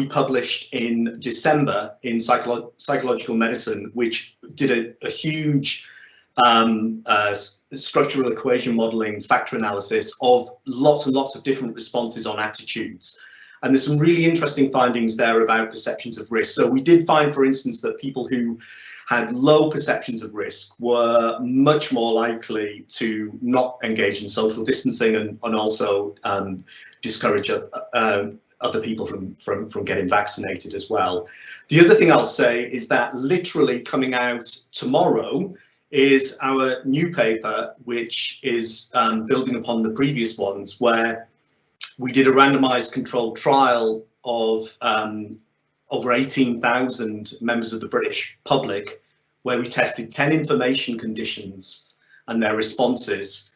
published in December in Psychological Medicine, which did a huge structural equation modeling factor analysis of lots and lots of different responses on attitudes. And there's some really interesting findings there about perceptions of risk. So we did find, for instance, that people who had low perceptions of risk were much more likely to not engage in social distancing and also discourage other people from getting vaccinated as well. The other thing I'll say is that literally coming out tomorrow is our new paper, which is building upon the previous ones, where we did a randomized controlled trial of over 18,000 members of the British public, where we tested 10 information conditions and their responses,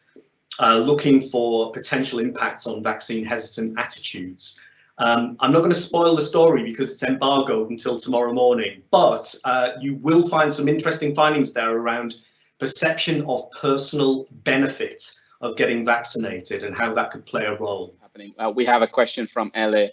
looking for potential impacts on vaccine hesitant attitudes. I'm not going to spoil the story because it's embargoed until tomorrow morning, but you will find some interesting findings there around perception of personal benefit of getting vaccinated and how that could play a role. We have a question from Elle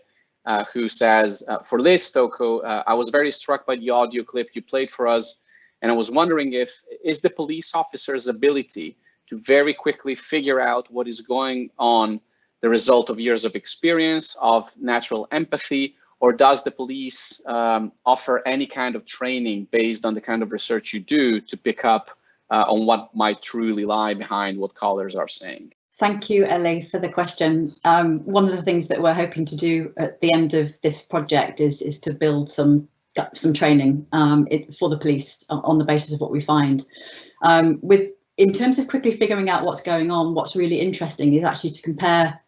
who says, for Liz Stokoe, I was very struck by the audio clip you played for us, and I was wondering is the police officer's ability to very quickly figure out what is going on the result of years of experience, of natural empathy, or does the police offer any kind of training based on the kind of research you do to pick up on what might truly lie behind what callers are saying? Thank you, Ellie, for the questions. One of the things that we're hoping to do at the end of this project is to build some training for the police on the basis of what we find. In terms of quickly figuring out what's going on, what's really interesting is actually to compare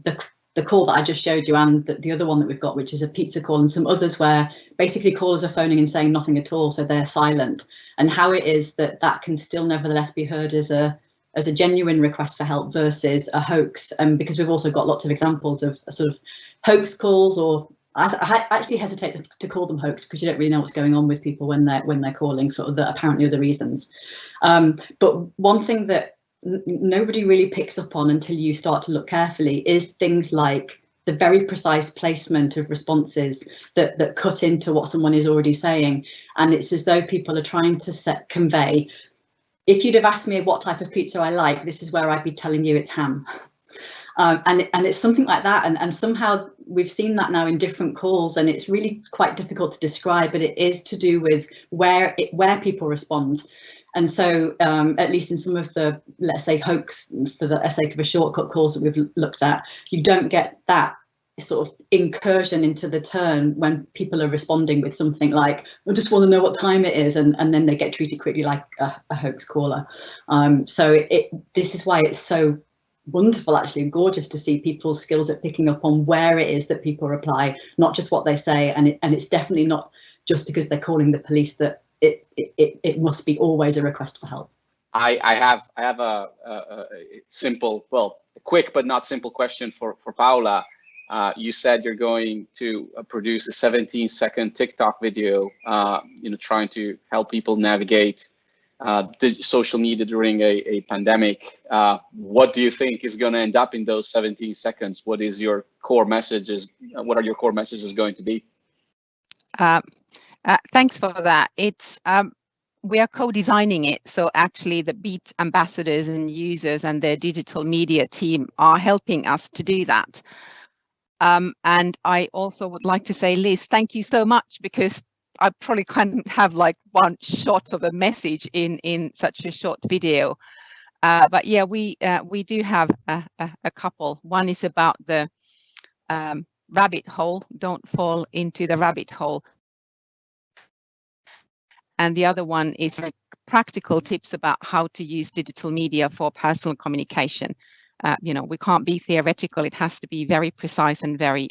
the call that I just showed you and the other one that we've got, which is a pizza call, and some others where basically callers are phoning and saying nothing at all, so they're silent, and how it is that can still nevertheless be heard as a genuine request for help versus a hoax. Because we've also got lots of examples of sort of hoax calls, or I actually hesitate to call them hoax because you don't really know what's going on with people when they're calling for apparently other reasons. But one thing that nobody really picks up on until you start to look carefully is things like the very precise placement of responses that cut into what someone is already saying. And it's as though people are trying to convey, if you'd have asked me what type of pizza I like, this is where I'd be telling you it's ham. And it's something like that. And somehow we've seen that now in different calls, and it's really quite difficult to describe, but it is to do with where people respond. And so at least in some of the, let's say, hoax for the sake of a shortcut calls that we've looked at, you don't get that sort of incursion into the turn when people are responding with something like, I just want to know what time it is, and then they get treated quickly like a hoax caller. So this is why it's so wonderful, actually gorgeous to see people's skills at picking up on where it is that people reply, not just what they say. And it's definitely not just because they're calling the police that it must be always a request for help. I have a simple, well, a quick but not simple question for Paula. You said you're going to produce a 17-second TikTok video, trying to help people navigate the social media during a pandemic. What do you think is going to end up in those 17 seconds? What is your core messages? What are your core messages going to be? Thanks for that. It's we are co-designing it. So actually the Beat ambassadors and users and their digital media team are helping us to do that. And I also would like to say, Liz, thank you so much, because I probably can't have like one shot of a message in such a short video. But yeah, we do have a couple. One is about the rabbit hole. Don't fall into the rabbit hole. And the other one is practical tips about how to use digital media for personal communication. We can't be theoretical. It has to be very precise and very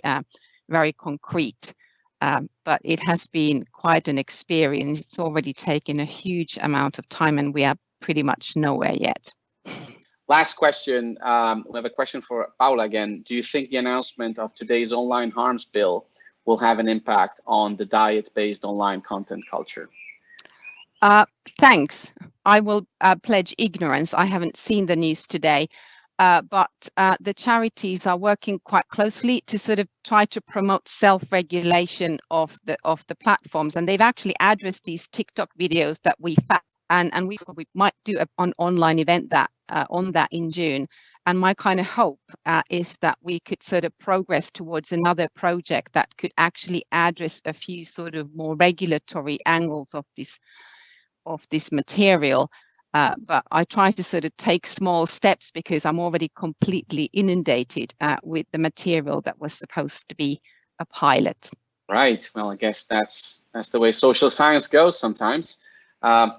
concrete. But it has been quite an experience. It's already taken a huge amount of time, and we are pretty much nowhere yet. Last question. We have a question for Paula again. Do you think the announcement of today's online harms bill will have an impact on the diet-based online content culture? Thanks. I will pledge ignorance. I haven't seen the news today. But the charities are working quite closely to sort of try to promote self-regulation of the platforms, and they've actually addressed these TikTok videos that we found, and we might do an online event on that in June. And my kind of hope is that we could sort of progress towards another project that could actually address a few sort of more regulatory angles of this material. But I try to sort of take small steps because I'm already completely inundated with the material that was supposed to be a pilot. Right. Well, I guess that's the way social science goes sometimes.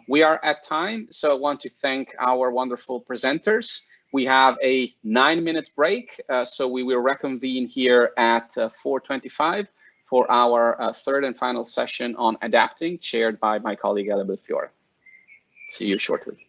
We are at time, so I want to thank our wonderful presenters. We have a 9-minute break, so we will reconvene here at 4:25 for our third and final session on adapting, chaired by my colleague Ella Fiore. See you shortly.